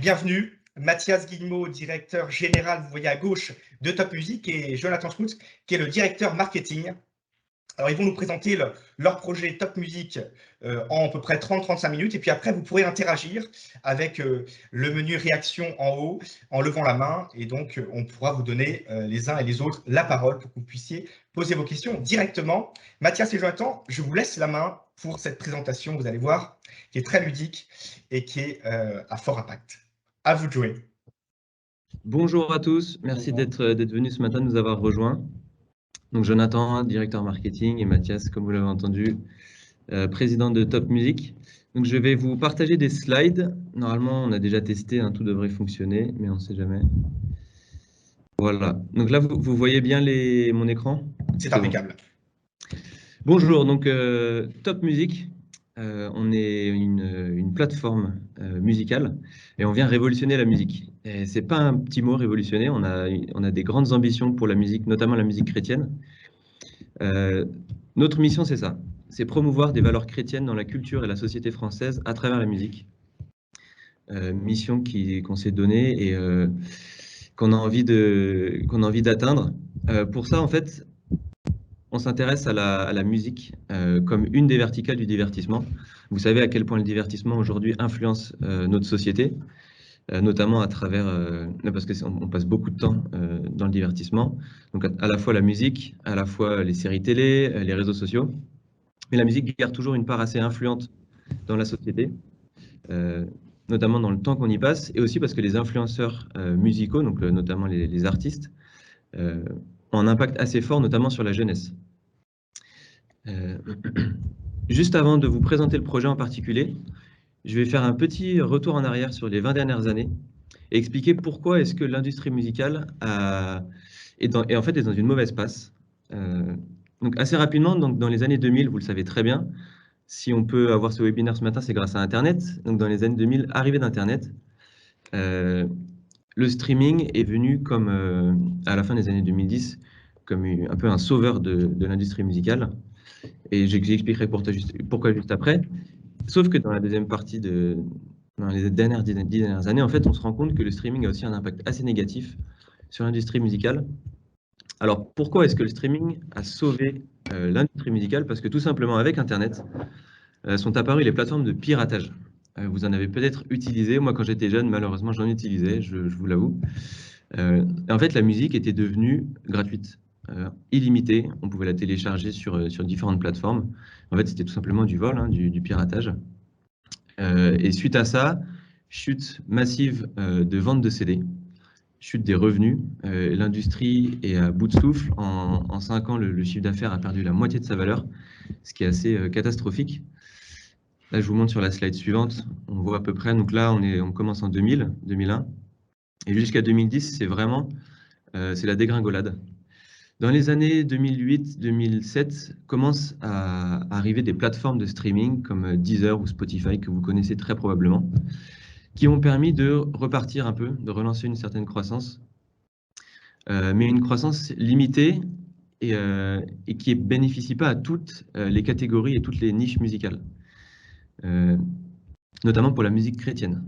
bienvenue. Mathias Guillemot, directeur général, vous voyez à gauche, de Top Music, et Jonathan Schmutz, qui est le directeur marketing. Alors, ils vont nous présenter leur projet Top Music en à peu près 30-35 minutes. Et puis après, vous pourrez interagir avec le menu réaction en haut en levant la main. Et donc, on pourra vous donner les uns et les autres la parole pour que vous puissiez poser vos questions directement. Mathias et Jonathan, je vous laisse la main pour cette présentation, vous allez voir, qui est très ludique et qui est à fort impact. À vous de jouer. Bonjour à tous, merci d'être venus ce matin, de nous avoir rejoints. Donc Jonathan, directeur marketing, et Mathias, comme vous l'avez entendu, président de Top Music. Donc je vais vous partager des slides. Normalement, on a déjà testé, tout devrait fonctionner, mais on ne sait jamais. Voilà. Donc là, vous voyez bien mon écran? C'est impeccable. Bon. Bonjour, donc Top Music. On est une plateforme musicale et on vient révolutionner la musique. Et c'est pas un petit mot, révolutionner. On a des grandes ambitions pour la musique, notamment la musique chrétienne. Notre mission, c'est ça. C'est promouvoir des valeurs chrétiennes dans la culture et la société française à travers la musique. Mission qu'on s'est donnée et qu'on a envie d'atteindre. Pour ça, en fait, on s'intéresse à la musique comme une des verticales du divertissement. Vous savez à quel point le divertissement aujourd'hui influence notre société, notamment à travers, parce qu'on passe beaucoup de temps dans le divertissement, donc à la fois la musique, à la fois les séries télé, les réseaux sociaux. Mais la musique garde toujours une part assez influente dans la société, notamment dans le temps qu'on y passe, et aussi parce que les influenceurs musicaux, donc notamment les artistes, ont un impact assez fort, notamment sur la jeunesse. Juste avant de vous présenter le projet en particulier, je vais faire un petit retour en arrière sur les 20 dernières années et expliquer pourquoi est-ce que l'industrie musicale est dans une mauvaise passe. Donc assez rapidement, donc dans les années 2000, vous le savez très bien, si on peut avoir ce webinaire ce matin, c'est grâce à Internet. Donc dans les années 2000, arrivée d'Internet, le streaming est venu comme, à la fin des années 2010, comme un peu un sauveur de l'industrie musicale. Et j'expliquerai pourquoi juste après. Sauf que dans la deuxième partie, dans les dix dernières années, en fait, on se rend compte que le streaming a aussi un impact assez négatif sur l'industrie musicale. Alors, pourquoi est-ce que le streaming a sauvé l'industrie musicale? Parce que tout simplement, avec Internet, sont apparues les plateformes de piratage. Vous en avez peut-être utilisé. Moi, quand j'étais jeune, malheureusement, j'en utilisais, je vous l'avoue. En fait, la musique était devenue gratuite, illimitée. On pouvait la télécharger sur différentes plateformes. En fait, c'était tout simplement du vol, du piratage. Et suite à ça, chute massive de vente de CD, chute des revenus. L'industrie est à bout de souffle. En 5 ans, le chiffre d'affaires a perdu la moitié de sa valeur, ce qui est assez catastrophique. Là, je vous montre sur la slide suivante. On voit à peu près, donc là, on commence en 2001. Et jusqu'à 2010, c'est vraiment la dégringolade. Dans les années 2008-2007, commencent à arriver des plateformes de streaming comme Deezer ou Spotify, que vous connaissez très probablement, qui ont permis de repartir un peu, de relancer une certaine croissance, mais une croissance limitée et qui ne bénéficie pas à toutes les catégories et toutes les niches musicales, notamment pour la musique chrétienne.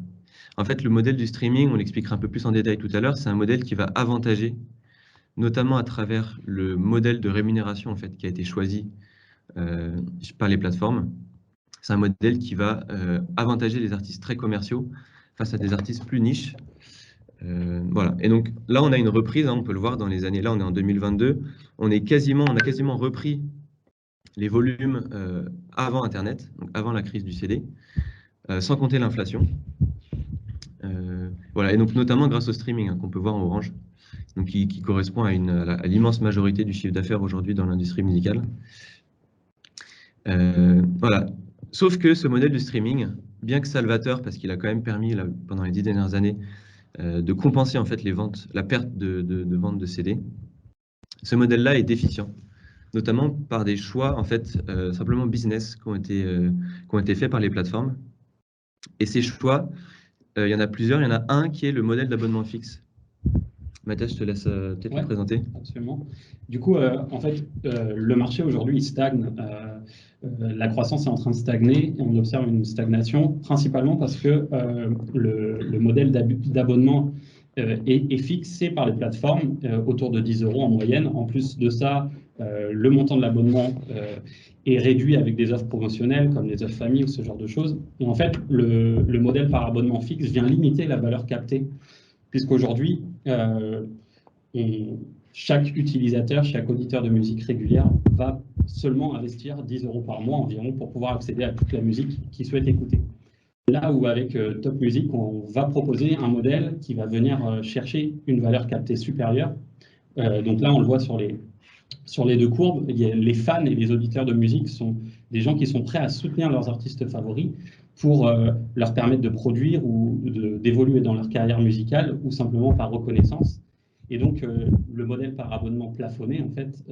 En fait, le modèle du streaming, on l'expliquera un peu plus en détail tout à l'heure, c'est un modèle qui va avantager, notamment à travers le modèle de rémunération en fait, qui a été choisi par les plateformes. C'est un modèle qui va avantager les artistes très commerciaux face à des artistes plus niches. Voilà. Et donc là, on a une reprise, on peut le voir dans les années, là on est en 2022, on a quasiment repris les volumes avant Internet, donc avant la crise du CD, sans compter l'inflation. Voilà. Et donc notamment grâce au streaming qu'on peut voir en orange, donc qui correspond à l'immense majorité du chiffre d'affaires aujourd'hui dans l'industrie musicale. Voilà. Sauf que ce modèle de streaming, bien que salvateur, parce qu'il a quand même permis, là, pendant les 10 dernières années, de compenser en fait la perte de vente de CD, ce modèle-là est déficient, notamment par des choix en fait simplement business qui ont été faits par les plateformes. Et ces choix, il y en a plusieurs. Il y en a un qui est le modèle d'abonnement fixe. Mathias, je te laisse peut-être le présenter. Absolument. Du coup, en fait, le marché aujourd'hui, il stagne. La croissance est en train de stagner et on observe une stagnation principalement parce que le modèle d'abonnement est fixé par les plateformes autour de 10 € en moyenne. En plus de ça, le montant de l'abonnement est réduit avec des offres promotionnelles comme les offres famille ou ce genre de choses. Et en fait, le modèle par abonnement fixe vient limiter la valeur captée, puisqu'aujourd'hui, chaque utilisateur, chaque auditeur de musique régulière va seulement investir 10 € par mois environ pour pouvoir accéder à toute la musique qu'il souhaite écouter. Là où avec Top Music, on va proposer un modèle qui va venir chercher une valeur captée supérieure. Donc là, on le voit sur les deux courbes, les fans et les auditeurs de musique sont des gens qui sont prêts à soutenir leurs artistes favoris pour leur permettre de produire ou d'évoluer dans leur carrière musicale ou simplement par reconnaissance. Et donc, le modèle par abonnement plafonné, en fait,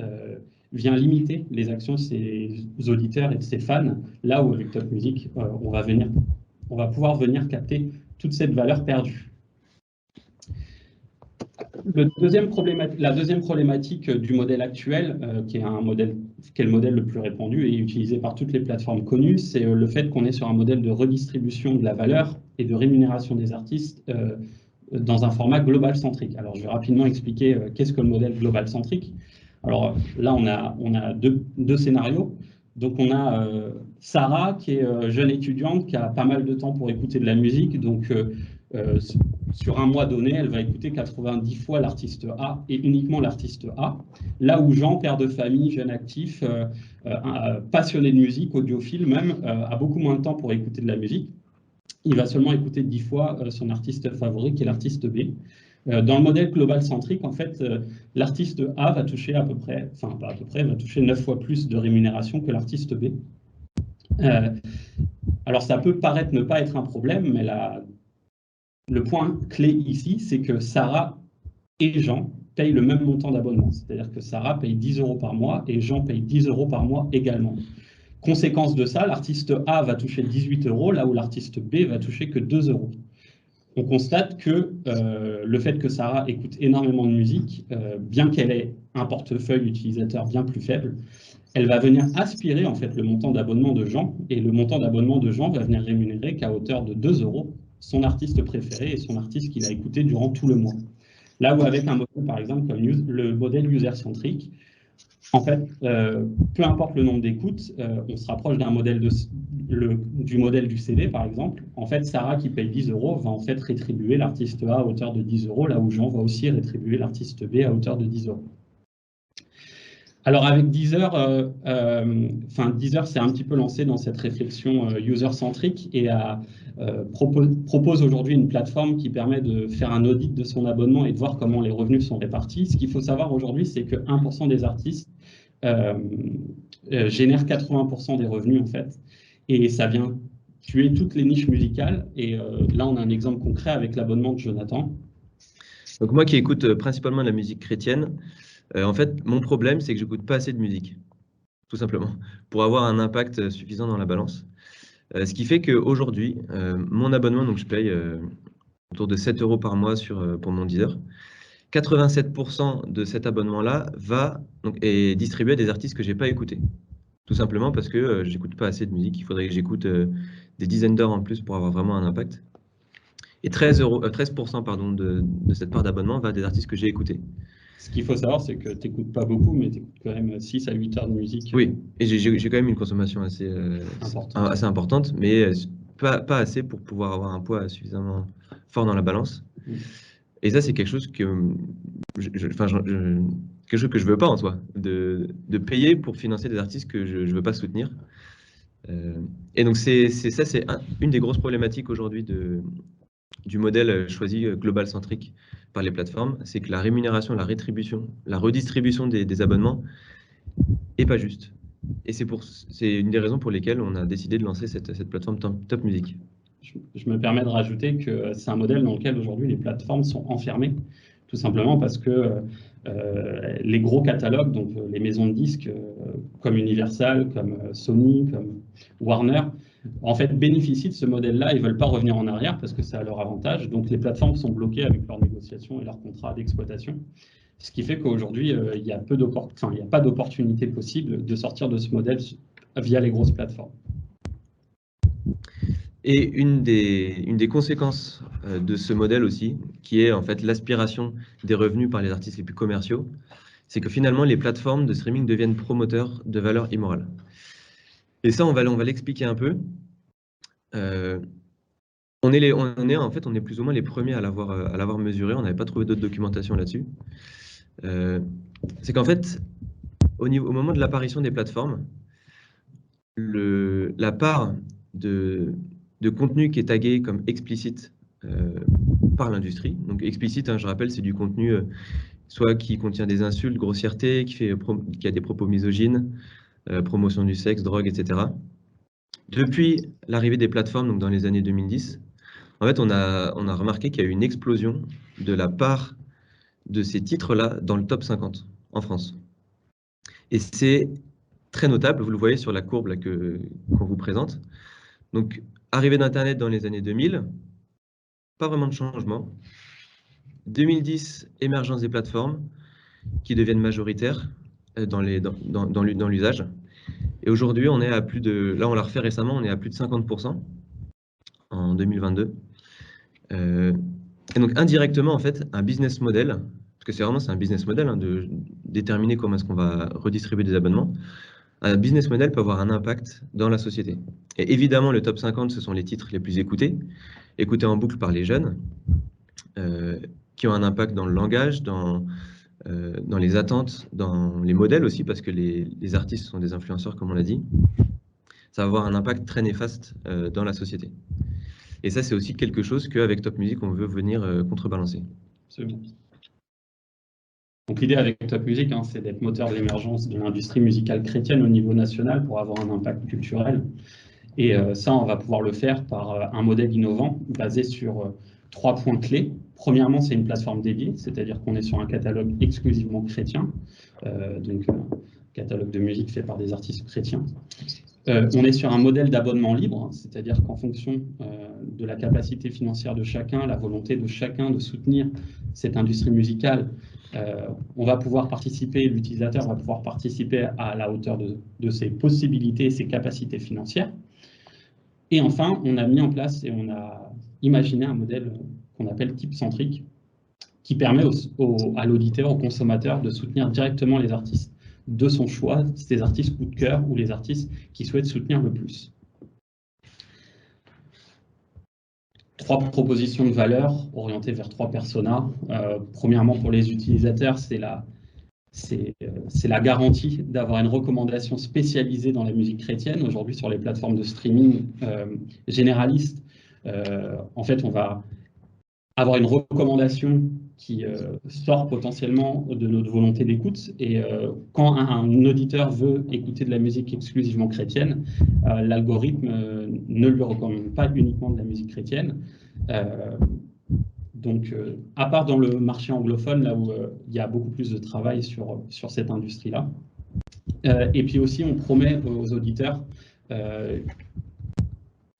vient limiter les actions de ces auditeurs et de ces fans, là où avec Top Music, on va pouvoir venir capter toute cette valeur perdue. La deuxième problématique du modèle actuel, qui est le modèle le plus répandu et utilisé par toutes les plateformes connues, c'est le fait qu'on est sur un modèle de redistribution de la valeur et de rémunération des artistes dans un format global-centrique. Alors, je vais rapidement expliquer qu'est-ce que le modèle global-centrique. Alors là, on a deux scénarios. Donc, on a Sarah, qui est jeune étudiante, qui a pas mal de temps pour écouter de la musique. Donc, sur un mois donné, elle va écouter 90 fois l'artiste A et uniquement l'artiste A. Là où Jean, père de famille, jeune actif, passionné de musique, audiophile même, a beaucoup moins de temps pour écouter de la musique. Il va seulement écouter 10 fois son artiste favori, qui est l'artiste B. Dans le modèle global centrique, en fait, l'artiste A va toucher va toucher 9 fois plus de rémunération que l'artiste B. Alors, ça peut paraître ne pas être un problème, mais le point clé ici, c'est que Sarah et Jean payent le même montant d'abonnement. C'est-à-dire que Sarah paye 10 € par mois et Jean paye 10 € par mois également. Conséquence de ça, l'artiste A va toucher 18 €, là où l'artiste B va toucher que 2 €. On constate que le fait que Sarah écoute énormément de musique, bien qu'elle ait un portefeuille utilisateur bien plus faible, elle va venir aspirer en fait le montant d'abonnement de Jean, et le montant d'abonnement de Jean va venir rémunérer qu'à hauteur de 2 € son artiste préféré et son artiste qu'il a écouté durant tout le mois. Là où avec un modèle par exemple comme le modèle user-centrique, en fait, peu importe le nombre d'écoutes, on se rapproche d'un modèle du modèle du CD, par exemple. En fait, Sarah, qui paye 10 € va en fait rétribuer l'artiste A à hauteur de 10 €, là où Jean va aussi rétribuer l'artiste B à hauteur de 10 €. Alors, avec Deezer, Deezer s'est un petit peu lancé dans cette réflexion user-centrique et propose aujourd'hui une plateforme qui permet de faire un audit de son abonnement et de voir comment les revenus sont répartis. Ce qu'il faut savoir aujourd'hui, c'est que 1% des artistes génèrent 80% des revenus, en fait. Et ça vient tuer toutes les niches musicales. Et là, on a un exemple concret avec l'abonnement de Jonathan. Donc moi qui écoute principalement de la musique chrétienne, en fait, mon problème, c'est que je n'écoute pas assez de musique, tout simplement, pour avoir un impact suffisant dans la balance. Ce qui fait qu'aujourd'hui, mon abonnement, donc je paye autour de 7 € par mois pour mon Deezer. 87% de cet abonnement-là est distribué à des artistes que je n'ai pas écoutés. Tout simplement parce que je n'écoute pas assez de musique. Il faudrait que j'écoute des dizaines d'heures en plus pour avoir vraiment un impact. Et 13% de cette part d'abonnement va à des artistes que j'ai écoutés. Ce qu'il faut savoir, c'est que tu n'écoutes pas beaucoup, mais tu écoutes quand même 6 à 8 heures de musique. Oui, et j'ai quand même une consommation assez importante, mais pas assez pour pouvoir avoir un poids suffisamment fort dans la balance. Et ça, c'est quelque chose que je veux pas en soi, de payer pour financer des artistes que je veux pas soutenir. Et donc c'est une des grosses problématiques aujourd'hui du modèle choisi global centrique par les plateformes, c'est que la rémunération, la rétribution, la redistribution des abonnements est pas juste. Et c'est une des raisons pour lesquelles on a décidé de lancer cette plateforme Top Music. Je me permets de rajouter que c'est un modèle dans lequel aujourd'hui les plateformes sont enfermées, tout simplement parce que les gros catalogues, donc les maisons de disques comme Universal, comme Sony, comme Warner, en fait, bénéficient de ce modèle-là et ne veulent pas revenir en arrière parce que c'est à leur avantage. Donc, les plateformes sont bloquées avec leurs négociations et leurs contrats d'exploitation. Ce qui fait qu'aujourd'hui, il n'y a pas d'opportunité possible de sortir de ce modèle via les grosses plateformes. Et une des conséquences de ce modèle aussi, qui est en fait l'aspiration des revenus par les artistes les plus commerciaux, c'est que finalement les plateformes de streaming deviennent promoteurs de valeurs immorales. Et ça, on va l'expliquer un peu. On est plus ou moins les premiers à l'avoir mesuré. On n'avait pas trouvé d'autres documentation là-dessus. C'est qu'en fait, au moment de l'apparition des plateformes, la part de contenu qui est tagué comme explicite par l'industrie. Donc explicite, hein, je rappelle, c'est du contenu soit qui contient des insultes, grossièreté, qui a des propos misogynes, promotion du sexe, drogue, etc. Depuis l'arrivée des plateformes, donc dans les années 2010, en fait, on a remarqué qu'il y a eu une explosion de la part de ces titres-là dans le top 50 en France. Et c'est très notable, vous le voyez sur la courbe là qu'on vous présente. Donc, arrivée d'Internet dans les années 2000, pas vraiment de changement. 2010, émergence des plateformes qui deviennent majoritaires dans l'usage. Et aujourd'hui, on est à plus de... Là, on l'a refait récemment, on est à plus de 50% en 2022. Et donc, indirectement, en fait, un business model, parce que c'est un business model hein, de déterminer comment est-ce qu'on va redistribuer des abonnements, un business model peut avoir un impact dans la société. Et évidemment, le top 50, ce sont les titres les plus écoutés en boucle par les jeunes, qui ont un impact dans le langage, dans les attentes, dans les modèles aussi, parce que les artistes sont des influenceurs, comme on l'a dit. Ça va avoir un impact très néfaste dans la société. Et ça, c'est aussi quelque chose qu'avec Top Music, on veut venir contrebalancer. Absolument. Donc l'idée avec Top Music, hein, c'est d'être moteur de l'émergence de l'industrie musicale chrétienne au niveau national pour avoir un impact culturel. Et ça, on va pouvoir le faire par un modèle innovant basé sur 3 points clés. Premièrement, c'est une plateforme dédiée, c'est-à-dire qu'on est sur un catalogue exclusivement chrétien, donc un catalogue de musique fait par des artistes chrétiens. On est sur un modèle d'abonnement libre, c'est-à-dire qu'en fonction de la capacité financière de chacun, la volonté de chacun de soutenir cette industrie musicale, on va pouvoir participer, l'utilisateur va pouvoir participer à la hauteur de ses possibilités et ses capacités financières. Et enfin, on a mis en place et on a imaginé un modèle qu'on appelle type centrique, qui permet à l'auditeur, au consommateur, de soutenir directement les artistes de son choix, ses artistes coup de cœur ou les artistes qui souhaitent soutenir le plus. 3 propositions de valeur orientées vers 3 personas. Premièrement, pour les utilisateurs, c'est la garantie d'avoir une recommandation spécialisée dans la musique chrétienne. Aujourd'hui, sur les plateformes de streaming généralistes, en fait, on va avoir une recommandation qui sort potentiellement de notre volonté d'écoute. Et quand un auditeur veut écouter de la musique exclusivement chrétienne, l'algorithme ne lui recommande pas uniquement de la musique chrétienne. Donc, à part dans le marché anglophone, là où il y a beaucoup plus de travail sur cette industrie-là. Et puis aussi, on promet aux auditeurs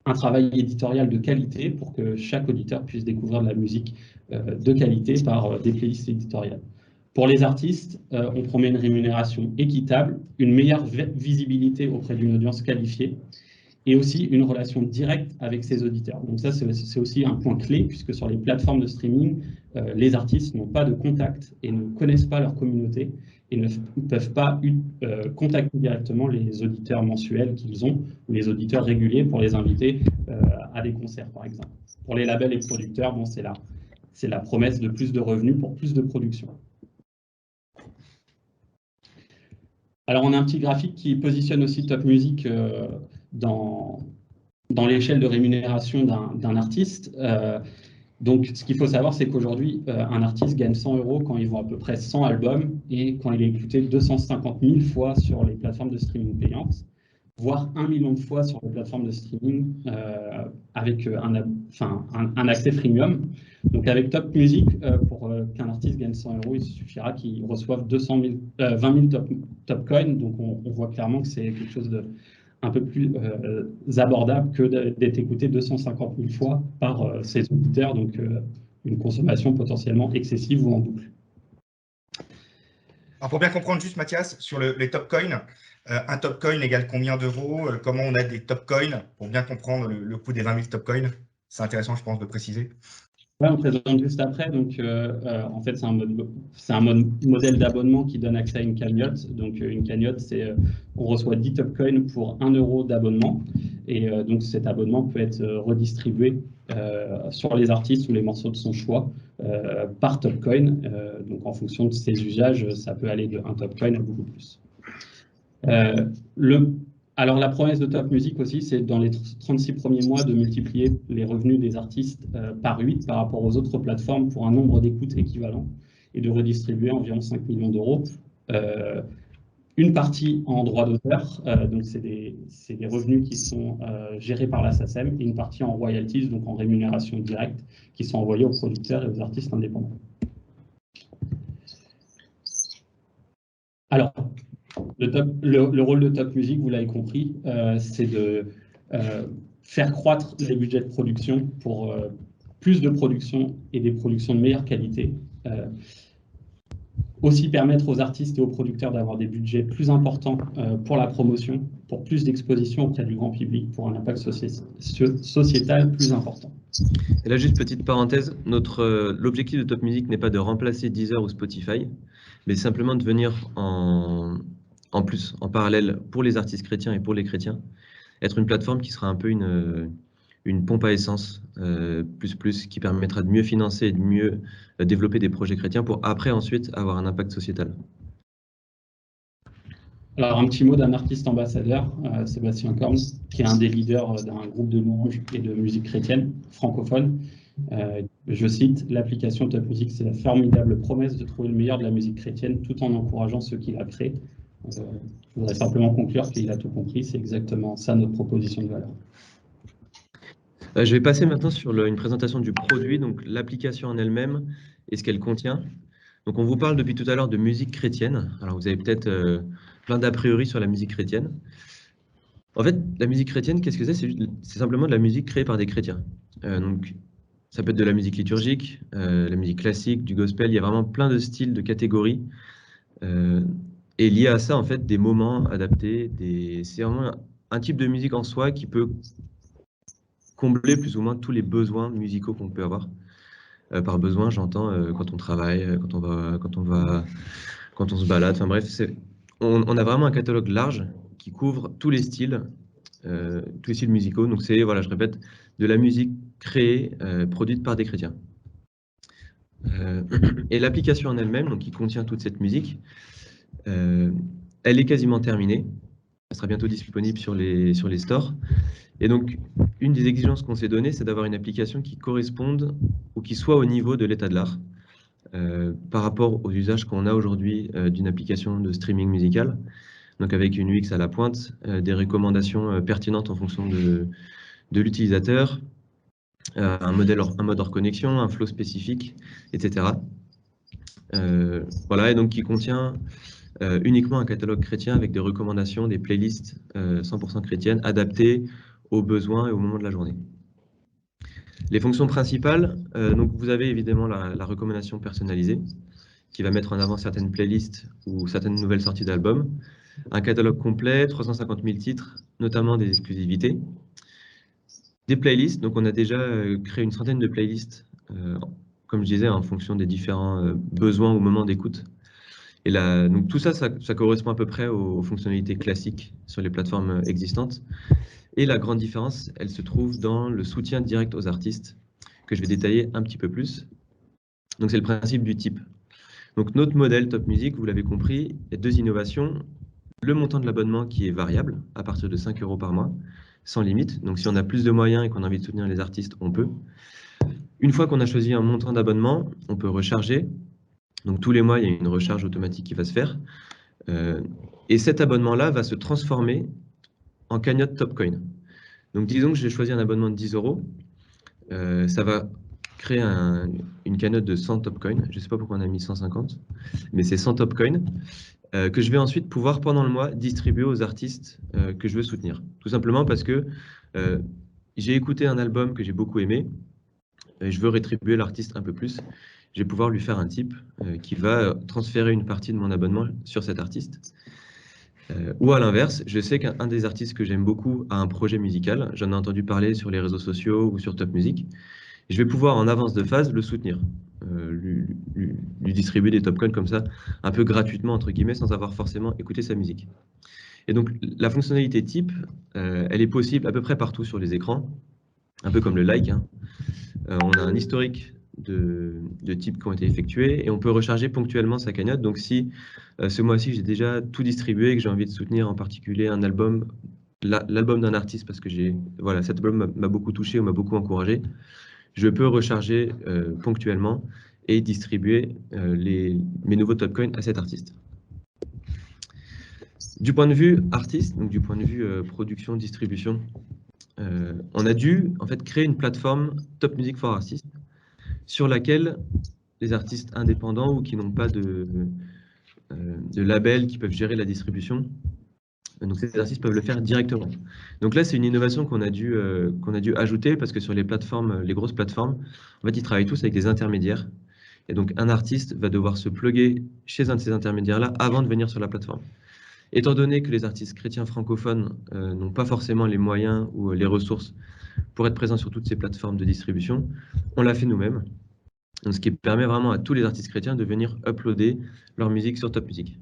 un travail éditorial de qualité pour que chaque auditeur puisse découvrir de la musique de qualité par des playlists éditoriales. Pour les artistes, on promet une rémunération équitable, une meilleure visibilité auprès d'une audience qualifiée et aussi une relation directe avec ses auditeurs. Donc ça, c'est aussi un point clé, puisque sur les plateformes de streaming, les artistes n'ont pas de contact et ne connaissent pas leur communauté et ne peuvent pas contacter directement les auditeurs mensuels qu'ils ont ou les auditeurs réguliers pour les inviter à des concerts, par exemple. Pour les labels et producteurs, bon, c'est la promesse de plus de revenus pour plus de production. Alors, on a un petit graphique qui positionne aussi Top Music dans l'échelle de rémunération d'un artiste. Donc, ce qu'il faut savoir, c'est qu'aujourd'hui, un artiste gagne 100 € quand il vend à peu près 100 albums et quand il est écouté 250 000 fois sur les plateformes de streaming payantes, voire 1 million de fois sur les plateformes de streaming avec un accès freemium. Donc, avec Top Music, pour qu'un artiste gagne 100 €, il suffira qu'il reçoive 20 000 top coins. Donc, on voit clairement que c'est quelque chose un peu plus abordable que d'être écouté 250 000 fois par ses auditeurs, donc une consommation potentiellement excessive ou en boucle. Alors pour bien comprendre juste Mathias, sur les top coins, un top coin égale combien d'euros? Comment on a des top coins? Pour bien comprendre le coût des 20 000 top coins, c'est intéressant je pense de préciser. Ouais, on présente juste après. Donc, en fait, c'est un modèle d'abonnement qui donne accès à une cagnotte. Donc, une cagnotte, c'est on reçoit 10 top coins pour 1 euro d'abonnement. Et donc, cet abonnement peut être redistribué sur les artistes ou les morceaux de son choix par top coin. Donc, en fonction de ses usages, ça peut aller de 1 top coin à beaucoup plus. Alors, la promesse de Top Music aussi, c'est dans les 36 premiers mois de multiplier les revenus des artistes par 8 par rapport aux autres plateformes pour un nombre d'écoutes équivalent et de redistribuer environ 5 millions d'euros. Une partie en droit d'auteur, donc c'est des revenus qui sont gérés par la SACEM, et une partie en royalties, donc en rémunération directe, qui sont envoyés aux producteurs et aux artistes indépendants. Alors, le rôle de Top Music, vous l'avez compris, c'est de faire croître les budgets de production pour plus de production et des productions de meilleure qualité. Aussi permettre aux artistes et aux producteurs d'avoir des budgets plus importants pour la promotion, pour plus d'exposition auprès du grand public, pour un impact sociétal plus important. Et là, juste petite parenthèse, l'objectif de Top Music n'est pas de remplacer Deezer ou Spotify, mais simplement de venir en plus, en parallèle, pour les artistes chrétiens et pour les chrétiens, être une plateforme qui sera un peu une pompe à essence, qui permettra de mieux financer et de mieux développer des projets chrétiens pour après, ensuite, avoir un impact sociétal. Alors, un petit mot d'un artiste ambassadeur, Sébastien Korn, qui est un des leaders d'un groupe de louanges et de musique chrétienne francophone. Je cite, « L'application Top Music, c'est la formidable promesse de trouver le meilleur de la musique chrétienne tout en encourageant ceux qui la créent. » Je voudrais simplement conclure qu'il a tout compris, c'est exactement ça notre proposition de valeur. Je vais passer maintenant sur une présentation du produit, donc l'application en elle-même et ce qu'elle contient. Donc on vous parle depuis tout à l'heure de musique chrétienne. Alors vous avez peut-être plein d'a priori sur la musique chrétienne. En fait, la musique chrétienne, qu'est-ce que c'est? C'est simplement de la musique créée par des chrétiens. Donc ça peut être de la musique liturgique, la musique classique, du gospel. Il y a vraiment plein de styles, de catégories. Et lié à ça, en fait, des moments adaptés. C'est vraiment un type de musique en soi qui peut combler plus ou moins tous les besoins musicaux qu'on peut avoir. Par besoin, j'entends quand on travaille, quand on se balade. Enfin bref, on a vraiment un catalogue large qui couvre tous les styles musicaux. Donc c'est, voilà, je répète, de la musique créée, produite par des chrétiens. Et l'application en elle-même, donc qui contient toute cette musique, elle est quasiment terminée. Elle sera bientôt disponible sur les stores. Et donc, une des exigences qu'on s'est données, c'est d'avoir une application qui corresponde ou qui soit au niveau de l'état de l'art par rapport aux usages qu'on a aujourd'hui d'une application de streaming musical. Donc, avec une UX à la pointe, des recommandations pertinentes en fonction de l'utilisateur, un mode hors connexion, un flow spécifique, etc. Voilà, et donc qui contient uniquement un catalogue chrétien avec des recommandations, des playlists 100% chrétiennes adaptées aux besoins et au moment de la journée. Les fonctions principales, donc vous avez évidemment la recommandation personnalisée qui va mettre en avant certaines playlists ou certaines nouvelles sorties d'albums, un catalogue complet, 350 000 titres, notamment des exclusivités, des playlists, donc on a déjà créé une centaine de playlists, comme je disais, en fonction des différents besoins au moment d'écoute. Et donc tout ça, ça correspond à peu près aux fonctionnalités classiques sur les plateformes existantes. Et la grande différence, elle se trouve dans le soutien direct aux artistes, que je vais détailler un petit peu plus. Donc c'est le principe du type. Donc notre modèle Top Music, vous l'avez compris, il y a deux innovations. Le montant de l'abonnement qui est variable, à partir de 5 € par mois, sans limite. Donc si on a plus de moyens et qu'on a envie de soutenir les artistes, on peut. Une fois qu'on a choisi un montant d'abonnement, on peut recharger. Donc tous les mois, il y a une recharge automatique qui va se faire. Et cet abonnement-là va se transformer en cagnotte Topcoin. Donc disons que j'ai choisi un abonnement de 10 €. Ça va créer une cagnotte de 100 Topcoin. Je ne sais pas pourquoi on a mis 150, mais c'est 100 Topcoin. que je vais ensuite pouvoir, pendant le mois, distribuer aux artistes que je veux soutenir. Tout simplement parce que j'ai écouté un album que j'ai beaucoup aimé, et je veux rétribuer l'artiste un peu plus. Je vais pouvoir lui faire un tip qui va transférer une partie de mon abonnement sur cet artiste. Ou à l'inverse, je sais qu'un des artistes que j'aime beaucoup a un projet musical. J'en ai entendu parler sur les réseaux sociaux ou sur Top Music. Je vais pouvoir, en avance de phase, le soutenir, lui distribuer des top coins comme ça, un peu gratuitement, entre guillemets, sans avoir forcément écouté sa musique. Et donc, la fonctionnalité type, elle est possible à peu près partout sur les écrans, un peu comme le like, hein. On a un historique de types qui ont été effectués et on peut recharger ponctuellement sa cagnotte. Donc, si ce mois-ci, j'ai déjà tout distribué et que j'ai envie de soutenir en particulier un album, l'album d'un artiste, parce que voilà, cet album m'a beaucoup touché ou m'a beaucoup encouragé, je peux recharger ponctuellement et distribuer mes nouveaux top coins à cet artiste. Du point de vue artiste, donc du point de vue production, distribution, on a dû en fait créer une plateforme Top Music for Artists sur laquelle les artistes indépendants ou qui n'ont pas de label qui peuvent gérer la distribution, donc ces artistes peuvent le faire directement. Donc là, c'est une innovation qu'on a dû ajouter parce que sur les plateformes, les grosses plateformes, en fait, ils travaillent tous avec des intermédiaires. Et donc, un artiste va devoir se plugger chez un de ces intermédiaires-là avant de venir sur la plateforme. Étant donné que les artistes chrétiens francophones n'ont pas forcément les moyens ou les ressources pour être présents sur toutes ces plateformes de distribution, on l'a fait nous-mêmes. Ce qui permet vraiment à tous les artistes chrétiens de venir uploader leur musique sur Top Music.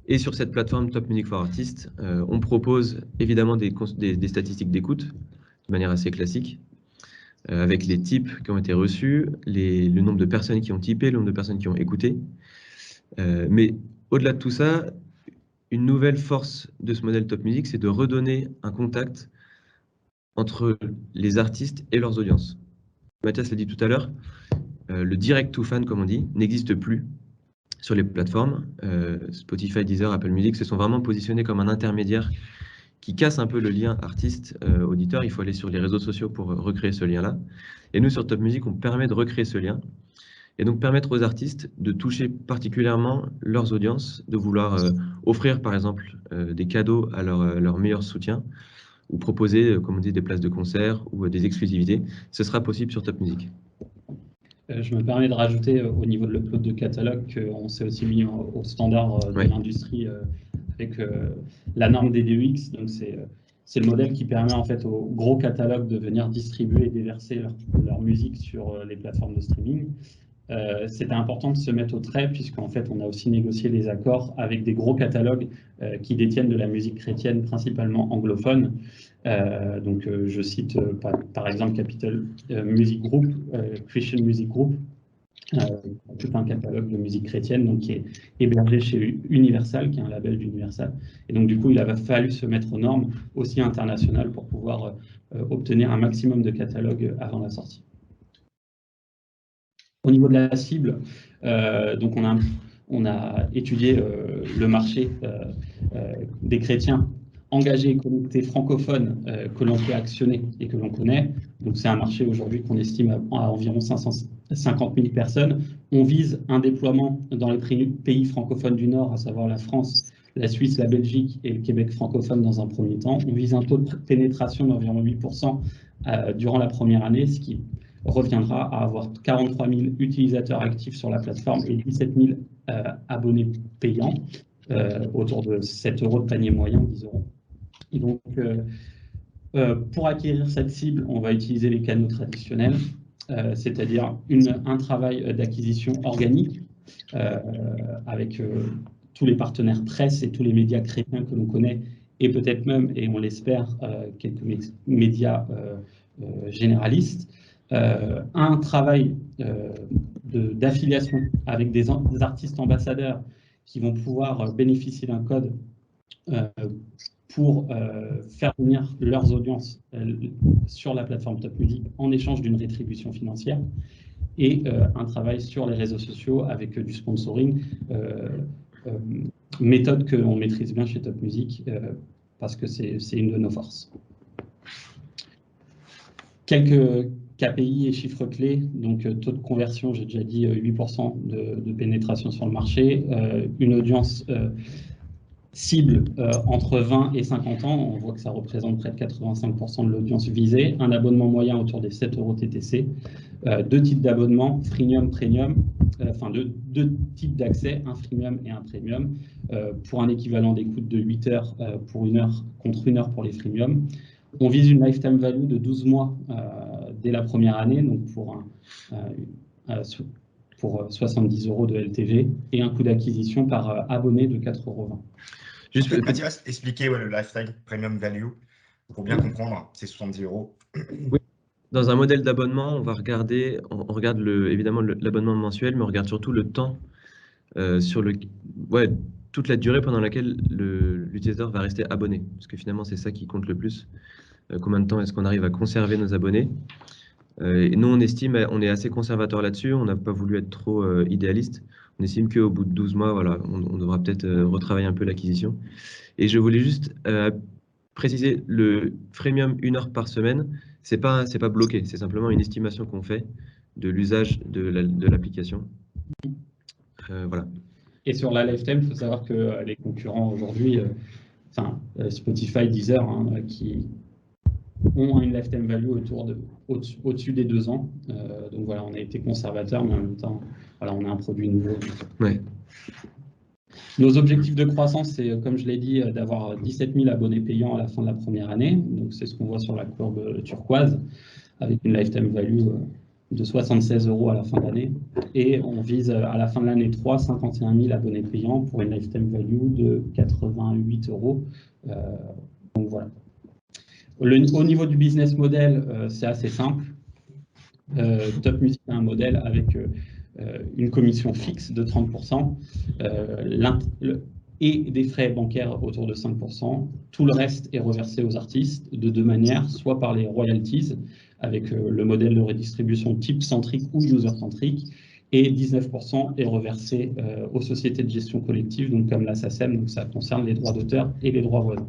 Et sur cette plateforme Top Music for Artists, on propose évidemment des statistiques d'écoute de manière assez classique, avec les types qui ont été reçus, le nombre de personnes qui ont typé, le nombre de personnes qui ont écouté. Mais au-delà de tout ça, une nouvelle force de ce modèle Top Music, c'est de redonner un contact entre les artistes et leurs audiences. Mathias l'a dit tout à l'heure, le direct to fan, comme on dit, n'existe plus sur les plateformes. Spotify, Deezer, Apple Music se sont vraiment positionnés comme un intermédiaire qui casse un peu le lien artiste-auditeur. Il faut aller sur les réseaux sociaux pour recréer ce lien-là. Et nous, sur Top Music, on permet de recréer ce lien et donc permettre aux artistes de toucher particulièrement leurs audiences, de vouloir offrir, par exemple, des cadeaux à leur meilleur soutien ou proposer, comme on dit, des places de concert ou des exclusivités. Ce sera possible sur Top Music. Je me permets de rajouter au niveau de l'upload de catalogue qu'on s'est aussi mis au standard de l'industrie avec la norme des DEX. Donc c'est le modèle qui permet en fait aux gros catalogues de venir distribuer et déverser leur musique sur les plateformes de streaming. C'était important de se mettre au trait puisqu'en fait on a aussi négocié des accords avec des gros catalogues qui détiennent de la musique chrétienne principalement anglophone. Donc je cite par exemple Capital Music Group, Christian Music Group, tout un catalogue de musique chrétienne donc, qui est hébergé chez Universal, qui est un label d'Universal. Et donc du coup il a fallu se mettre aux normes aussi internationales pour pouvoir obtenir un maximum de catalogues avant la sortie. Au niveau de la cible, donc on a étudié le marché des chrétiens engagés et connectés francophones que l'on peut actionner et que l'on connaît. Donc c'est un marché aujourd'hui qu'on estime à environ 550 000 personnes. On vise un déploiement dans les pays francophones du Nord, à savoir la France, la Suisse, la Belgique et le Québec francophone dans un premier temps. On vise un taux de pénétration d'environ 8% durant la première année, ce qui reviendra à avoir 43 000 utilisateurs actifs sur la plateforme et 17 000 abonnés payants, autour de 7 € de panier moyen, 10 €. Et donc, pour acquérir cette cible, on va utiliser les canaux traditionnels, c'est-à-dire un travail d'acquisition organique avec tous les partenaires presse et tous les médias chrétiens que l'on connaît, et peut-être même, et on l'espère, quelques médias généralistes. Un travail d'affiliation avec des artistes ambassadeurs qui vont pouvoir bénéficier d'un code pour faire venir leurs audiences sur la plateforme Top Music en échange d'une rétribution financière, et un travail sur les réseaux sociaux avec du sponsoring, méthode que l'on maîtrise bien chez Top Music parce que c'est une de nos forces. Quelques KPI et chiffres clés, donc taux de conversion, j'ai déjà dit 8% de pénétration sur le marché, une audience cible entre 20 et 50 ans, on voit que ça représente près de 85% de l'audience visée, un abonnement moyen autour des 7 € TTC, deux types d'abonnements, freemium, premium, enfin deux types d'accès, un freemium et un premium, pour un équivalent d'écoute de 8 heures pour 1 heure contre 1 heure pour les freemiums. On vise une lifetime value de 12 mois dès la première année, donc pour 70 € de LTV et un coût d'acquisition par abonné de 4,20 €. Juste Mathias, expliquer le lifetime premium value pour bien comprendre ces 70 €. Oui. Dans un modèle d'abonnement, on va regarder, on regarde évidemment l'abonnement mensuel, mais on regarde surtout le temps sur toute la durée pendant laquelle l'utilisateur va rester abonné, parce que finalement c'est ça qui compte le plus. Combien de temps est-ce qu'on arrive à conserver nos abonnés? Et nous, on estime, on est assez conservateur là-dessus, on n'a pas voulu être trop idéaliste. On estime qu'au bout de 12 mois, voilà, on devra peut-être retravailler un peu l'acquisition. Et je voulais juste préciser, le freemium 1 heure par semaine, c'est pas bloqué, c'est simplement une estimation qu'on fait de l'usage de l'application. Voilà. Et sur la lifetime, il faut savoir que les concurrents aujourd'hui, Spotify, Deezer, qui ont une lifetime value au-dessus des 2 ans. Donc voilà, on a été conservateur, mais en même temps, voilà, on a un produit nouveau. Ouais. Nos objectifs de croissance, c'est, comme je l'ai dit, d'avoir 17 000 abonnés payants à la fin de la première année. Donc c'est ce qu'on voit sur la courbe turquoise, avec une lifetime value de 76 € à la fin de l'année. Et on vise à la fin de l'année 3, 51 000 abonnés payants pour une lifetime value de 88 €. Donc voilà. Au niveau du business model, c'est assez simple. Top Music a un modèle avec une commission fixe de 30%, et des frais bancaires autour de 5%. Tout le reste est reversé aux artistes de deux manières, soit par les royalties, avec le modèle de redistribution type centrique ou user-centrique, et 19% est reversé aux sociétés de gestion collective, donc comme la SACEM, donc ça concerne les droits d'auteur et les droits voisins.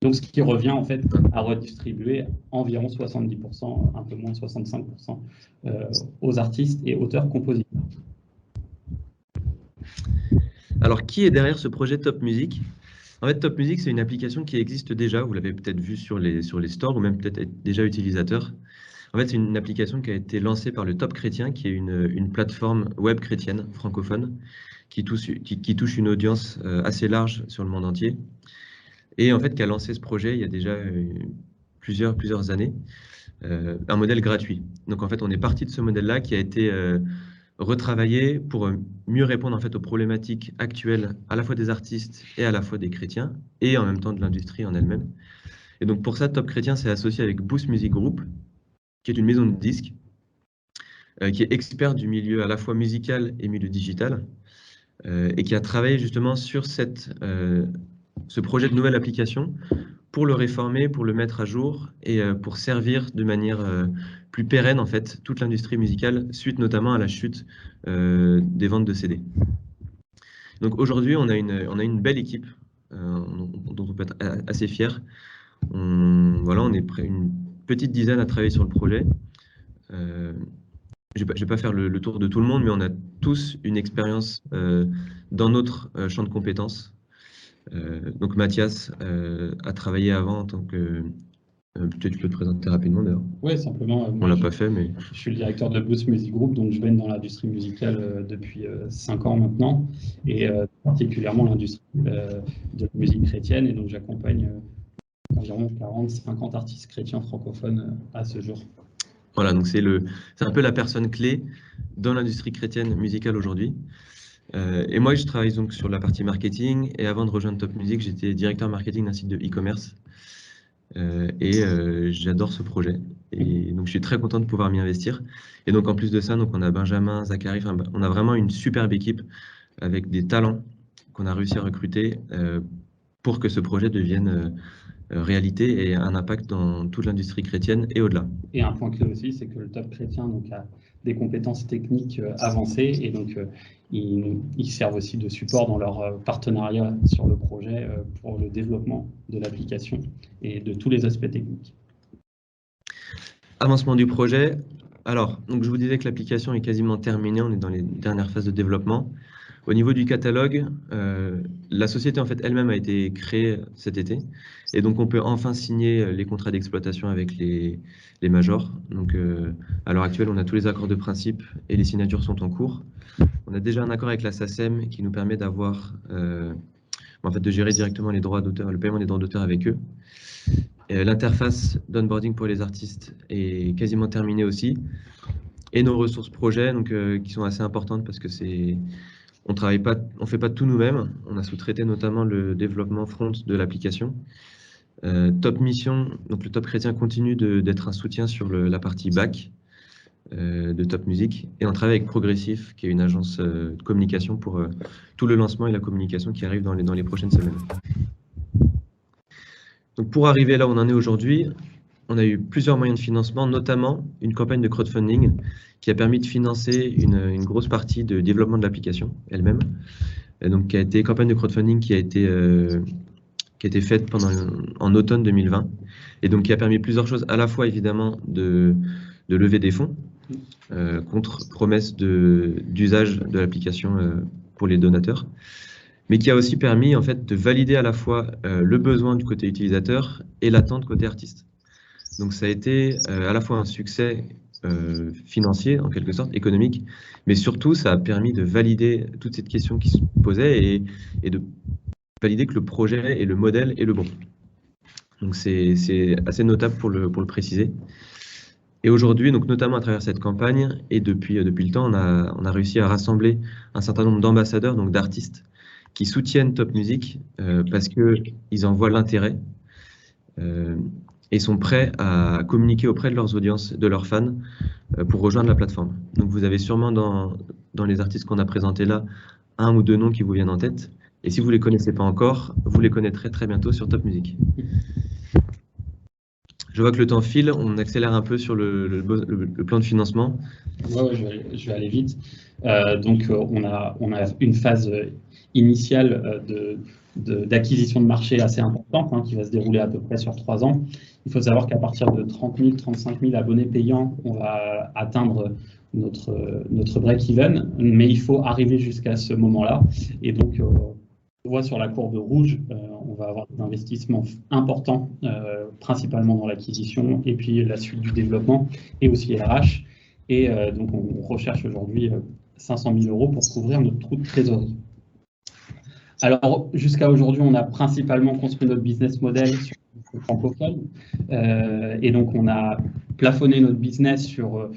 Donc, ce qui revient en fait à redistribuer environ 70%, un peu moins de 65% aux artistes et auteurs-compositeurs. Alors, qui est derrière ce projet Top Music? En fait, Top Music, c'est une application qui existe déjà. Vous l'avez peut-être vu sur les stores ou même peut-être déjà utilisateur. En fait, c'est une application qui a été lancée par le Top Chrétien, qui est une plateforme web chrétienne francophone qui touche une audience assez large sur le monde entier. Et en fait, qui a lancé ce projet il y a déjà plusieurs années, un modèle gratuit. Donc en fait, on est parti de ce modèle-là qui a été retravaillé pour mieux répondre en fait aux problématiques actuelles à la fois des artistes et à la fois des chrétiens et en même temps de l'industrie en elle-même. Et donc pour ça, Top Chrétien s'est associé avec Boost Music Group, qui est une maison de disques, qui est expert du milieu à la fois musical et milieu digital, et qui a travaillé justement sur ce projet de nouvelle application pour le réformer, pour le mettre à jour et pour servir de manière plus pérenne en fait toute l'industrie musicale suite notamment à la chute des ventes de CD. Donc aujourd'hui on a une belle équipe dont on peut être assez fier. On est près une petite dizaine à travailler sur le projet. Je vais pas faire le tour de tout le monde, mais on a tous une expérience dans notre champ de compétences. Donc Mathias a travaillé avant en tant que... Peut-être tu peux te présenter rapidement d'ailleurs. Oui, simplement. On l'a pas fait, mais... Je suis le directeur de Boost Music Group, donc je baigne dans l'industrie musicale depuis 5 ans maintenant, et particulièrement l'industrie de la musique chrétienne, et donc j'accompagne environ 40-50 artistes chrétiens francophones à ce jour. Voilà, donc c'est un peu la personne clé dans l'industrie chrétienne musicale aujourd'hui. Et moi, je travaille donc sur la partie marketing. Et avant de rejoindre Top Music, j'étais directeur marketing d'un site de e-commerce. J'adore ce projet. Et donc, je suis très content de pouvoir m'y investir. Et donc, en plus de ça, donc, on a Benjamin, Zachary. On a vraiment une superbe équipe avec des talents qu'on a réussi à recruter pour que ce projet devienne réalité et un impact dans toute l'industrie chrétienne et au-delà. Et un point clé aussi, c'est que le Top Chrétien donc, a des compétences techniques avancées et donc ils servent aussi de support dans leur partenariat sur le projet pour le développement de l'application et de tous les aspects techniques. Avancement du projet. Alors, donc je vous disais que l'application est quasiment terminée, on est dans les dernières phases de développement. Au niveau du catalogue, la société en fait elle-même a été créée cet été, et donc on peut enfin signer les contrats d'exploitation avec les majors. Donc à l'heure actuelle, on a tous les accords de principe et les signatures sont en cours. On a déjà un accord avec la SACEM qui nous permet d'avoir, en fait, de gérer directement les droits d'auteur, le paiement des droits d'auteur avec eux. L'interface d'onboarding pour les artistes est quasiment terminée aussi. Et nos ressources projets, donc, qui sont assez importantes parce que on fait pas tout nous-mêmes. On a sous-traité notamment le développement front de l'application. Top Mission, donc le Top Chrétien continue d'être un soutien sur la partie back de Top Music. Et on travaille avec Progressif, qui est une agence de communication pour tout le lancement et la communication qui arrive dans les prochaines semaines. Donc pour arriver là où on en est aujourd'hui, on a eu plusieurs moyens de financement, notamment une campagne de crowdfunding qui a permis de financer une grosse partie de développement de l'application elle-même. Donc campagne de crowdfunding qui a été faite en automne 2020 et donc qui a permis plusieurs choses, à la fois évidemment de lever des fonds contre promesse d'usage de l'application pour les donateurs, mais qui a aussi permis en fait de valider à la fois le besoin du côté utilisateur et l'attente côté artiste. Donc ça a été à la fois un succès financier, en quelque sorte, économique, mais surtout ça a permis de valider toute cette question qui se posait et de valider que le projet et le modèle est le bon. Donc c'est assez notable pour le préciser. Et aujourd'hui, donc notamment à travers cette campagne et depuis le temps, on a réussi à rassembler un certain nombre d'ambassadeurs, donc d'artistes, qui soutiennent Top Music parce qu'ils en voient l'intérêt et sont prêts à communiquer auprès de leurs audiences, de leurs fans, pour rejoindre la plateforme. Donc vous avez sûrement dans les artistes qu'on a présentés là, un ou deux noms qui vous viennent en tête. Et si vous ne les connaissez pas encore, vous les connaîtrez très bientôt sur Top Music. Je vois que le temps file, on accélère un peu sur le plan de financement. Ouais, je vais aller vite. Donc, on a une phase initiale d'acquisition de marché assez importante qui va se dérouler à peu près sur 3 ans. Il faut savoir qu'à partir de 30 000, 35 000 abonnés payants, on va atteindre notre break-even, mais il faut arriver jusqu'à ce moment-là. Et donc, on voit sur la courbe rouge, on va avoir des investissements importants, principalement dans l'acquisition et puis la suite du développement et aussi RH. Et donc, on recherche aujourd'hui 500 000 € pour couvrir notre trou de trésorerie. Alors, jusqu'à aujourd'hui, on a principalement construit notre business model sur le francophone. Et donc, on a plafonné notre business sur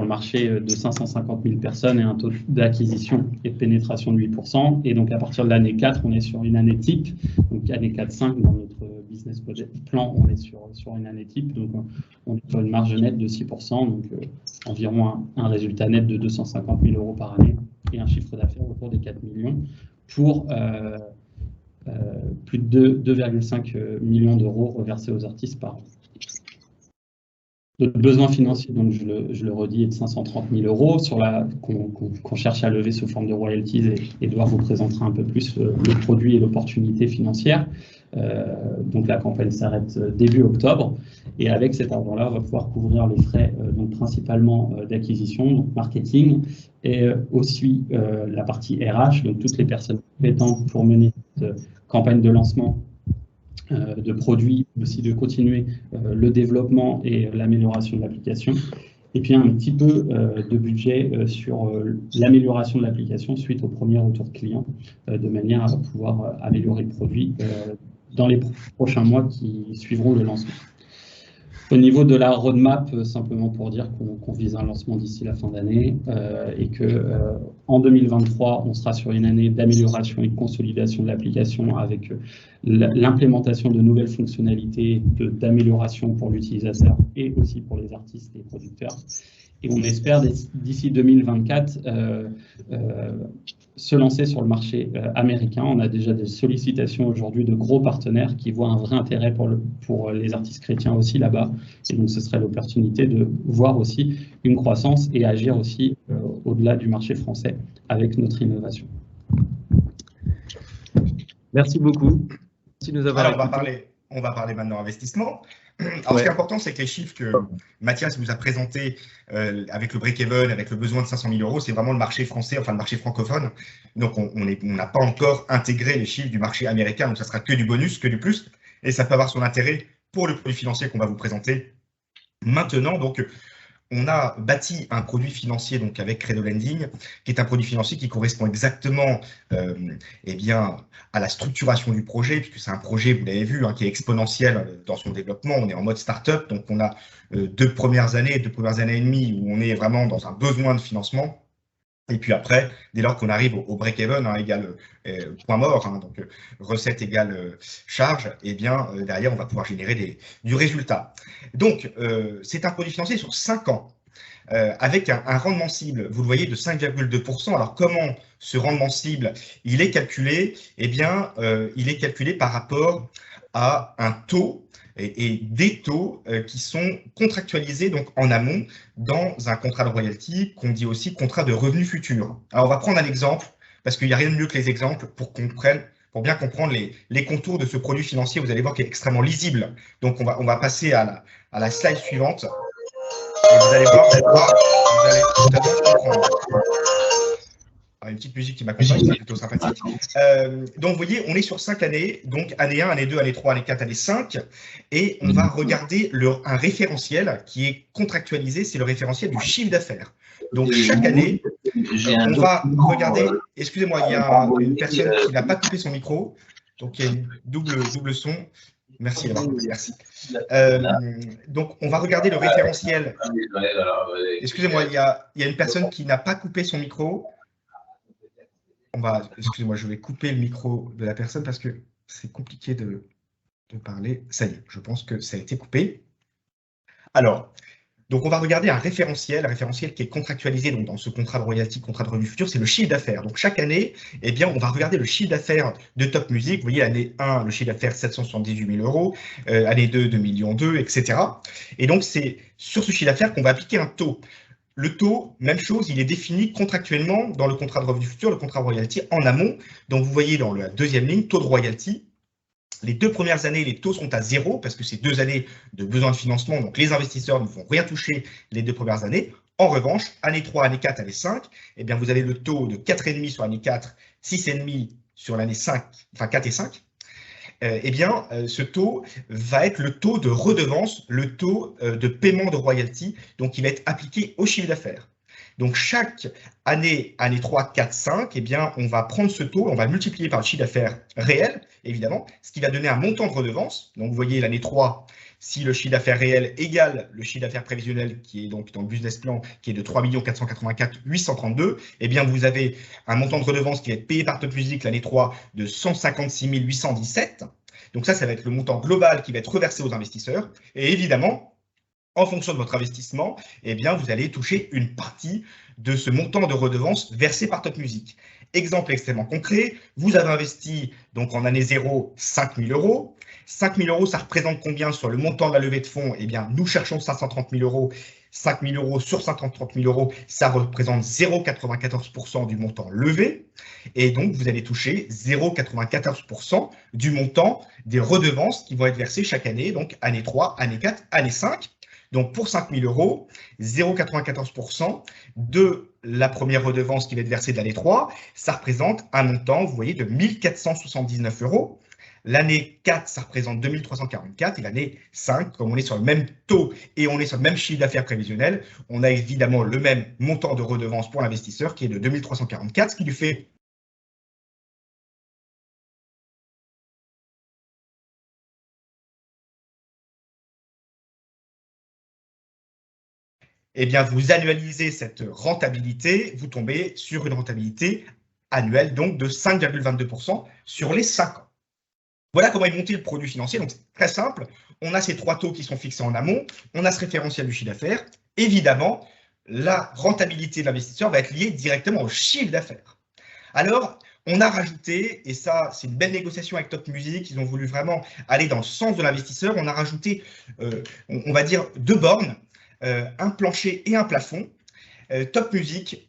le marché de 550 000 personnes et un taux d'acquisition et de pénétration de 8%. Et donc, à partir de l'année 4, on est sur une année type. Donc, année 4-5, dans notre business plan, on est sur une année type. Donc, on est sur une marge nette de 6%, donc environ un résultat net de 250 000 € par année et un chiffre d'affaires autour des 4 millions pour plus de 2,5 millions d'euros reversés aux artistes par an. Notre besoin financier, donc je le redis, est de 530 000 € qu'on cherche à lever sous forme de royalties et Edouard vous présentera un peu plus le produit et l'opportunité financière. Donc la campagne s'arrête début octobre et avec cet argent-là, on va pouvoir couvrir les frais donc principalement d'acquisition, donc marketing et aussi la partie RH, donc toutes les personnes compétentes pour mener cette campagne de lancement de produits, aussi de continuer le développement et l'amélioration de l'application. Et puis un petit peu de budget sur l'amélioration de l'application suite au premier retour client, de manière à pouvoir améliorer le produit dans les prochains mois qui suivront le lancement. Au niveau de la roadmap, simplement pour dire qu'on vise un lancement d'ici la fin d'année et qu'en 2023, on sera sur une année d'amélioration et de consolidation de l'application avec l'implémentation de nouvelles fonctionnalités d'amélioration pour l'utilisateur et aussi pour les artistes et producteurs. Et on espère d'ici 2024 se lancer sur le marché américain. On a déjà des sollicitations aujourd'hui de gros partenaires qui voient un vrai intérêt pour les artistes chrétiens aussi là-bas. Et donc, ce serait l'opportunité de voir aussi une croissance et agir aussi au-delà du marché français avec notre innovation. Merci beaucoup. Merci de nous avoir Alors, on va parler maintenant investissement. Alors, ce qui est important, c'est que les chiffres que Mathias vous a présentés avec le break-even, avec le besoin de 500 000 €, c'est vraiment le marché français, enfin le marché francophone. Donc, on n'a pas encore intégré les chiffres du marché américain, donc ça sera que du bonus, que du plus. Et ça peut avoir son intérêt pour le produit financier qu'on va vous présenter maintenant. Donc, on a bâti un produit financier donc avec Credo Lending, qui est un produit financier qui correspond exactement eh bien, à la structuration du projet, puisque c'est un projet, vous l'avez vu, hein, qui est exponentiel dans son développement. On est en mode start-up, donc on a 2 premières années et demie où on est vraiment dans un besoin de financement. Et puis après, dès lors qu'on arrive au break-even, hein, égale point mort, hein, donc recette égale charge, et bien derrière, on va pouvoir générer du résultat. Donc, c'est un produit financier sur 5 ans, avec un rendement cible, vous le voyez, de 5,2%. Alors, comment ce rendement cible, il est calculé? Eh bien, il est calculé par rapport à un taux et des taux qui sont contractualisés donc en amont dans un contrat de royalty qu'on dit aussi contrat de revenus futurs. Alors, on va prendre un exemple, parce qu'il n'y a rien de mieux que les exemples pour bien comprendre les contours de ce produit financier. Vous allez voir qu'il est extrêmement lisible. Donc, on va passer à la slide suivante. Et vous allez voir, vous allez totalement comprendre. Une petite musique qui m'accompagne, c'est plutôt sympathique. Donc, vous voyez, on est sur 5 années, donc année 1, année 2, année 3, année 4, année 5, et on va regarder un référentiel qui est contractualisé, c'est le référentiel du chiffre d'affaires. Donc, chaque année, on va regarder, excusez-moi, il y a une personne qui n'a pas coupé son micro, donc il y a une double son. Merci d'avoir coupé, merci. Donc, on va regarder le référentiel. Excusez-moi, il y a une personne qui n'a pas coupé son micro. Excusez-moi, je vais couper le micro de la personne parce que c'est compliqué de parler. Ça y est, je pense que ça a été coupé. Alors, donc on va regarder un référentiel qui est contractualisé donc dans ce contrat de royalty, contrat de revenu futur, c'est le chiffre d'affaires. Donc chaque année, eh bien, on va regarder le chiffre d'affaires de Top Music. Vous voyez, année 1, le chiffre d'affaires 778 000 €, année 2, 2,2 millions, etc. Et donc c'est sur ce chiffre d'affaires qu'on va appliquer un taux. Le taux, même chose, il est défini contractuellement dans le contrat de revenu futur, le contrat royalty en amont. Donc, vous voyez dans la deuxième ligne, taux de royalty. Les 2 premières années, les taux seront à 0 parce que c'est 2 années de besoin de financement. Donc, les investisseurs ne vont rien toucher les 2 premières années. En revanche, année 3, année 4, année 5, eh bien, vous avez le taux de 4,5 sur l'année 4, 6,5 sur l'année 5, enfin 4 et 5. Eh bien, ce taux va être le taux de redevance, le taux de paiement de royalty, donc il va être appliqué au chiffre d'affaires. Donc, chaque année 3, 4, 5, eh bien, on va prendre ce taux, on va le multiplier par le chiffre d'affaires réel, évidemment, ce qui va donner un montant de redevance. Donc, vous voyez, l'année 3, si le chiffre d'affaires réel égale le chiffre d'affaires prévisionnel, qui est donc dans le business plan, qui est de 3 484 832, eh bien, vous avez un montant de redevance qui va être payé par Top Music l'année 3 de 156 817. Donc ça va être le montant global qui va être reversé aux investisseurs. Et évidemment, en fonction de votre investissement, eh bien, vous allez toucher une partie de ce montant de redevance versé par Top Music. Exemple extrêmement concret, vous avez investi donc en année 0 5 000 €. 5 000 €, ça représente combien sur le montant de la levée de fonds? Eh bien, nous cherchons 530 000 €. 5 000 € sur 530 000 €, ça représente 0,94% du montant levé. Et donc, vous allez toucher 0,94% du montant des redevances qui vont être versées chaque année, donc année 3, année 4, année 5. Donc, pour 5 000 €, 0,94% de la première redevance qui va être versée de l'année 3, ça représente un montant, vous voyez, de 1 479 €. L'année 4, ça représente 2 344 et l'année 5, comme on est sur le même taux et on est sur le même chiffre d'affaires prévisionnel, on a évidemment le même montant de redevance pour l'investisseur qui est de 2 344, ce qui lui fait eh bien, vous annualisez cette rentabilité, vous tombez sur une rentabilité annuelle donc de 5,22% sur les 5 ans. Voilà comment est monté le produit financier. Donc, c'est très simple. On a ces 3 taux qui sont fixés en amont. On a ce référentiel du chiffre d'affaires. Évidemment, la rentabilité de l'investisseur va être liée directement au chiffre d'affaires. Alors, on a rajouté, et ça, c'est une belle négociation avec Top Music, ils ont voulu vraiment aller dans le sens de l'investisseur. On a rajouté, on va dire, 2 bornes, un plancher et un plafond. Top Music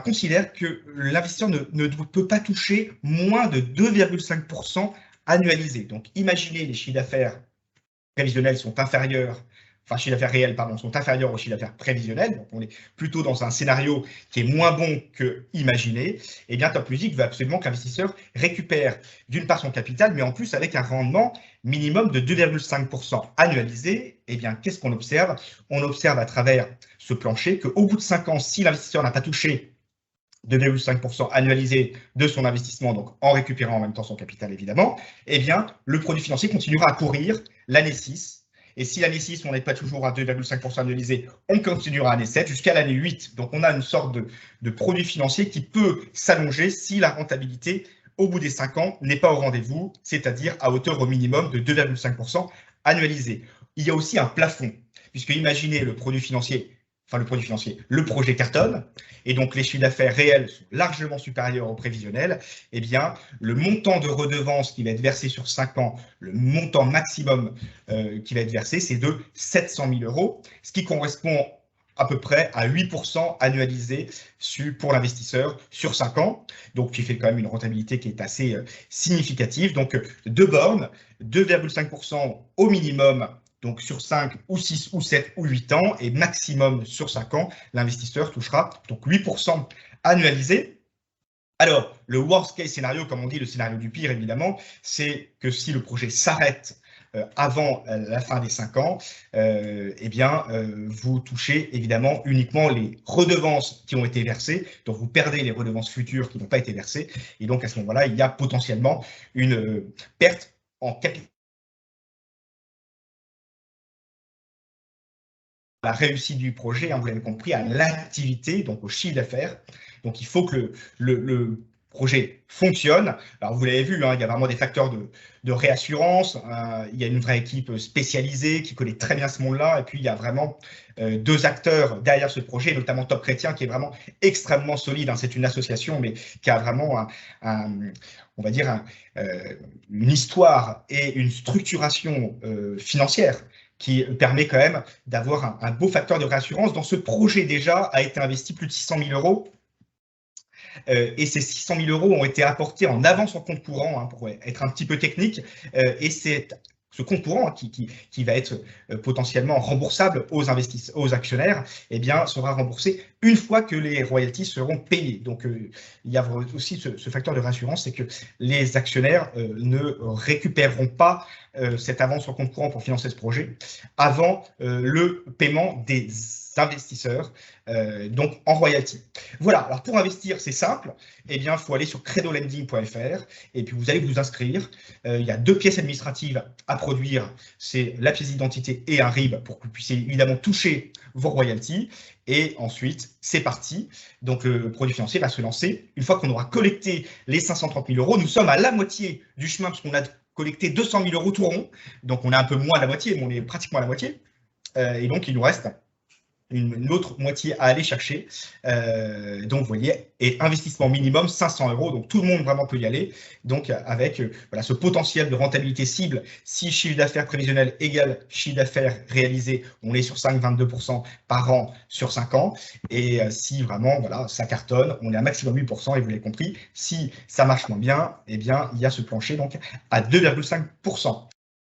considère que l'investisseur ne peut pas toucher moins de 2,5% annualisé. Donc, imaginez les chiffres d'affaires prévisionnels sont inférieurs, enfin chiffre d'affaires réels, pardon, sont inférieurs au chiffre d'affaires prévisionnel, donc on est plutôt dans un scénario qui est moins bon que imaginé, et bien Top Music veut absolument que l'investisseur récupère d'une part son capital, mais en plus avec un rendement minimum de 2,5% annualisé. Et bien qu'est-ce qu'on observe? On observe à travers ce plancher qu'au bout de 5 ans, si l'investisseur n'a pas touché 2,5% annualisé de son investissement, donc en récupérant en même temps son capital évidemment, eh bien le produit financier continuera à courir l'année 6. Et si l'année 6, on n'est pas toujours à 2,5% annualisé, on continuera à l'année 7 jusqu'à l'année 8. Donc on a une sorte de produit financier qui peut s'allonger si la rentabilité au bout des 5 ans n'est pas au rendez-vous, c'est-à-dire à hauteur au minimum de 2,5% annualisé. Il y a aussi un plafond, puisque imaginez le produit financier, le projet cartonne, et donc les chiffres d'affaires réels sont largement supérieurs au prévisionnel, eh bien, le montant de redevance qui va être versé sur 5 ans, le montant maximum qui va être versé, c'est de 700 000 €, ce qui correspond à peu près à 8% annualisé pour l'investisseur sur 5 ans, donc qui fait quand même une rentabilité qui est assez significative. Donc, 2 bornes, 2,5% au minimum, donc sur 5 ou 6 ou 7 ou 8 ans, et maximum sur 5 ans, l'investisseur touchera donc 8% annualisé. Alors, le worst case scénario, comme on dit, le scénario du pire, évidemment, c'est que si le projet s'arrête avant la fin des 5 ans, eh bien, vous touchez évidemment uniquement les redevances qui ont été versées, donc vous perdez les redevances futures qui n'ont pas été versées, et donc à ce moment-là, il y a potentiellement une perte en capital. La réussite du projet, hein, vous l'avez compris, à l'activité, donc au chiffre d'affaires. Donc il faut que le projet fonctionne. Alors vous l'avez vu, hein, il y a vraiment des facteurs de réassurance, il y a une vraie équipe spécialisée qui connaît très bien ce monde-là, et puis il y a vraiment 2 acteurs derrière ce projet, notamment Top Chrétien, qui est vraiment extrêmement solide, hein. C'est une association, mais qui a vraiment on va dire une histoire et une structuration financière qui permet quand même d'avoir un beau facteur de réassurance. Dans ce projet déjà a été investi plus de 600 000 €. Et ces 600 000 € ont été apportés en avance en compte courant, hein, pour être un petit peu technique. Et c'est ce compte courant, hein, qui va être potentiellement remboursable aux actionnaires, eh bien, sera remboursé une fois que les royalties seront payées. Donc, il y a aussi ce facteur de rassurance, c'est que les actionnaires ne récupéreront pas cette avance en compte courant pour financer ce projet avant le paiement des investisseurs, donc en royalty. Voilà, alors pour investir, c'est simple, eh bien, il faut aller sur credolending.fr et puis vous allez vous inscrire. Il y a 2 pièces administratives à produire, c'est la pièce d'identité et un RIB pour que vous puissiez évidemment toucher vos royalties. Et ensuite, c'est parti. Donc, le produit financier va se lancer. Une fois qu'on aura collecté les 530 000 €, nous sommes à la moitié du chemin parce qu'on a collecté 200 000 € tout rond. Donc, on est un peu moins à la moitié, mais on est pratiquement à la moitié. Et donc, il nous reste une autre moitié à aller chercher. Donc, vous voyez, et investissement minimum 500 €. Donc, tout le monde vraiment peut y aller. Donc, avec voilà, ce potentiel de rentabilité cible, si chiffre d'affaires prévisionnel égale chiffre d'affaires réalisé, on est sur 5,22% par an sur 5 ans. Et si vraiment voilà, ça cartonne, on est à maximum 8%. Et vous l'avez compris, si ça marche moins bien, eh bien, il y a ce plancher donc à 2,5%.